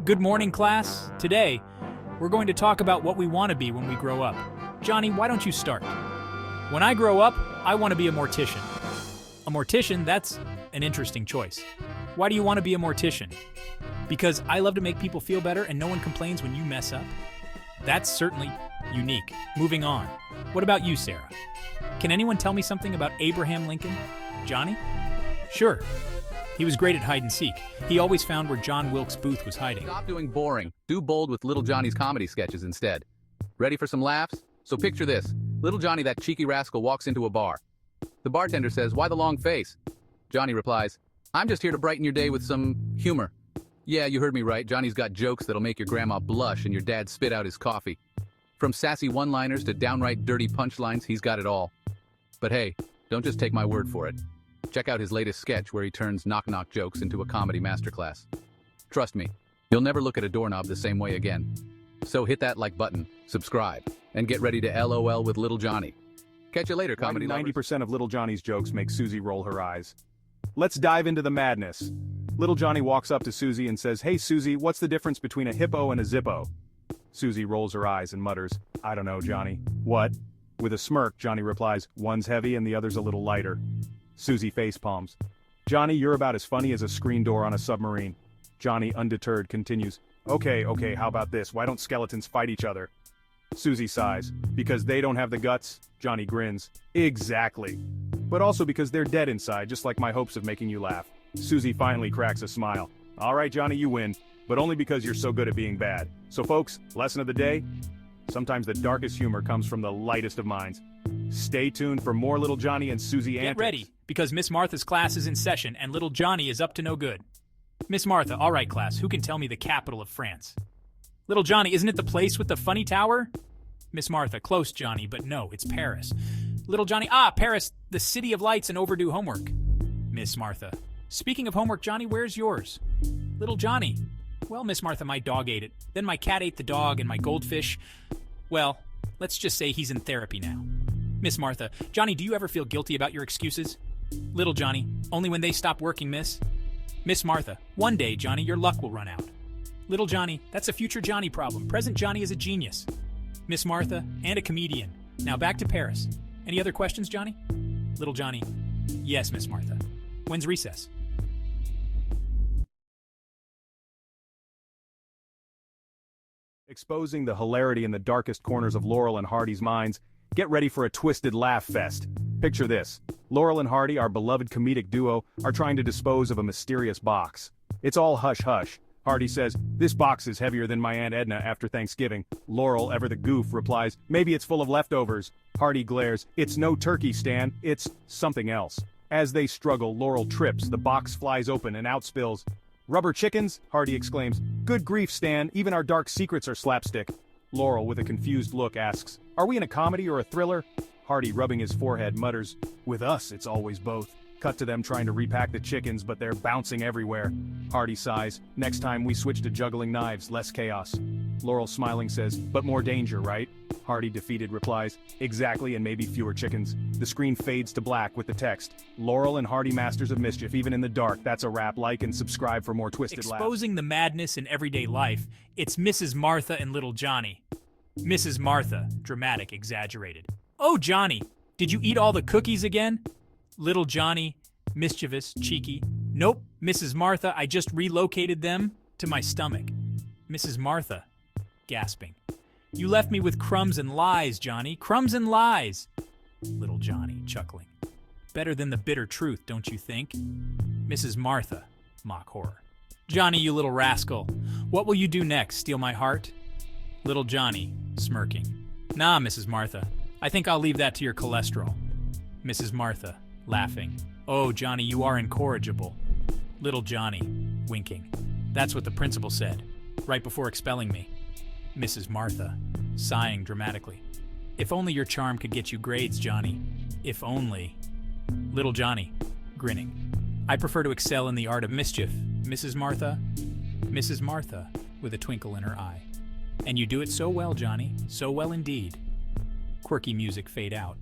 Good morning, class. Today, we're going to talk about what we want to be when we grow up. Jhonny, why don't you start? When I grow up, I want to be a mortician. A mortician, that's an interesting choice. Why do you want to be a mortician? Because I love to make people feel better and no one complains when you mess up? That's certainly unique. Moving on. What about you, Sarah? Can anyone tell me something about Abraham Lincoln? Jhonny? Sure. He was great at hide and seek. He always found where John Wilkes Booth was hiding. Stop doing boring. Do bold with Little Johnny's comedy sketches instead. Ready for some laughs? So picture this. Little Johnny, that cheeky rascal, walks into a bar. The bartender says, "Why the long face?" Johnny replies, "I'm just here to brighten your day with some humor." Yeah, you heard me right. Johnny's got jokes that'll make your grandma blush and your dad spit out his coffee. From sassy one-liners to downright dirty punchlines, he's got it all. But hey, don't just take my word for it. Check out his latest sketch where he turns knock-knock jokes into a comedy masterclass. Trust me, you'll never look at a doorknob the same way again. So hit that like button, subscribe, and get ready to LOL with Little Johnny. Catch you later, comedy lovers. 90% of Little Johnny's jokes make Susie roll her eyes. Let's dive into the madness. Little Johnny walks up to Susie and says, "Hey Susie, what's the difference between a hippo and a zippo?" Susie rolls her eyes and mutters, "I don't know, Johnny." "What?" With a smirk, Johnny replies, "One's heavy and the other's a little lighter." Susie facepalms. "Johnny, you're about as funny as a screen door on a submarine." Johnny, undeterred, continues, Okay, how about this? Why don't skeletons fight each other?" Susie sighs. "Because they don't have the guts?" Johnny grins. "Exactly. But also because they're dead inside, just like my hopes of making you laugh." Susie finally cracks a smile. "All right, Johnny, you win, but only because you're so good at being bad. So folks, lesson of the day? Sometimes the darkest humor comes from the lightest of minds." Stay tuned for more Little Johnny and Susie antics. Get ready, because Miss Martha's class is in session and Little Johnny is up to no good. Miss Martha, all right, class, who can tell me the capital of France? Little Johnny, isn't it the place with the funny tower? Miss Martha, close, Johnny, but no, it's Paris. Little Johnny, Paris, the city of lights and overdue homework. Miss Martha, speaking of homework, Johnny, where's yours? Little Johnny, well, Miss Martha, my dog ate it. Then my cat ate the dog and my goldfish. Well, let's just say he's in therapy now. Miss Martha, Johnny, do you ever feel guilty about your excuses? Little Johnny, only when they stop working, miss. Miss Martha, one day, Johnny, your luck will run out. Little Johnny, that's a future Johnny problem. Present Johnny is a genius. Miss Martha, and a comedian. Now back to Paris. Any other questions, Johnny? Little Johnny, yes, Miss Martha. When's recess? Exposing the hilarity in the darkest corners of Laurel and Hardy's minds, get ready for a twisted laugh fest. Picture this. Laurel and Hardy, our beloved comedic duo, are trying to dispose of a mysterious box. It's all hush-hush. Hardy says, "This box is heavier than my Aunt Edna after Thanksgiving." Laurel, ever the goof, replies, "Maybe it's full of leftovers." Hardy glares, "It's no turkey, Stan, it's something else." As they struggle, Laurel trips, the box flies open and out spills. "Rubber chickens?" Hardy exclaims. "Good grief, Stan, even our dark secrets are slapstick." Laurel, with a confused look, asks, "Are we in a comedy or a thriller?" Hardy, rubbing his forehead, mutters, "With us, it's always both." Cut to them trying to repack the chickens, but they're bouncing everywhere. Hardy sighs, "Next time we switch to juggling knives, less chaos." Laurel, smiling, says, "But more danger, right?" Hardy, defeated, replies, "Exactly, and maybe fewer chickens." The screen fades to black with the text, "Laurel and Hardy, masters of mischief, even in the dark." That's a wrap. Like and subscribe for more twisted laughs. Exposing the madness in everyday life, it's Mrs. Martha and Little Johnny. Mrs. Martha, dramatic, exaggerated. "Oh, Johnny, did you eat all the cookies again?" Little Johnny, mischievous, cheeky. "Nope, Mrs. Martha, I just relocated them to my stomach." Mrs. Martha, gasping. "You left me with crumbs and lies, Johnny, crumbs and lies." Little Johnny, chuckling. "Better than the bitter truth, don't you think?" Mrs. Martha, mock horror. "Johnny, you little rascal, what will you do next, steal my heart?" Little Johnny, smirking. "Nah, Mrs. Martha, I think I'll leave that to your cholesterol." Mrs. Martha, laughing. "Oh, Johnny, you are incorrigible." Little Johnny, winking. "That's what the principal said, right before expelling me." Mrs. Martha, sighing dramatically. "If only your charm could get you grades, Johnny. If only." Little Johnny, grinning. "I prefer to excel in the art of mischief, Mrs. Martha." Mrs. Martha, with a twinkle in her eye. "And you do it so well, Johnny, so well indeed." Quirky music fade out.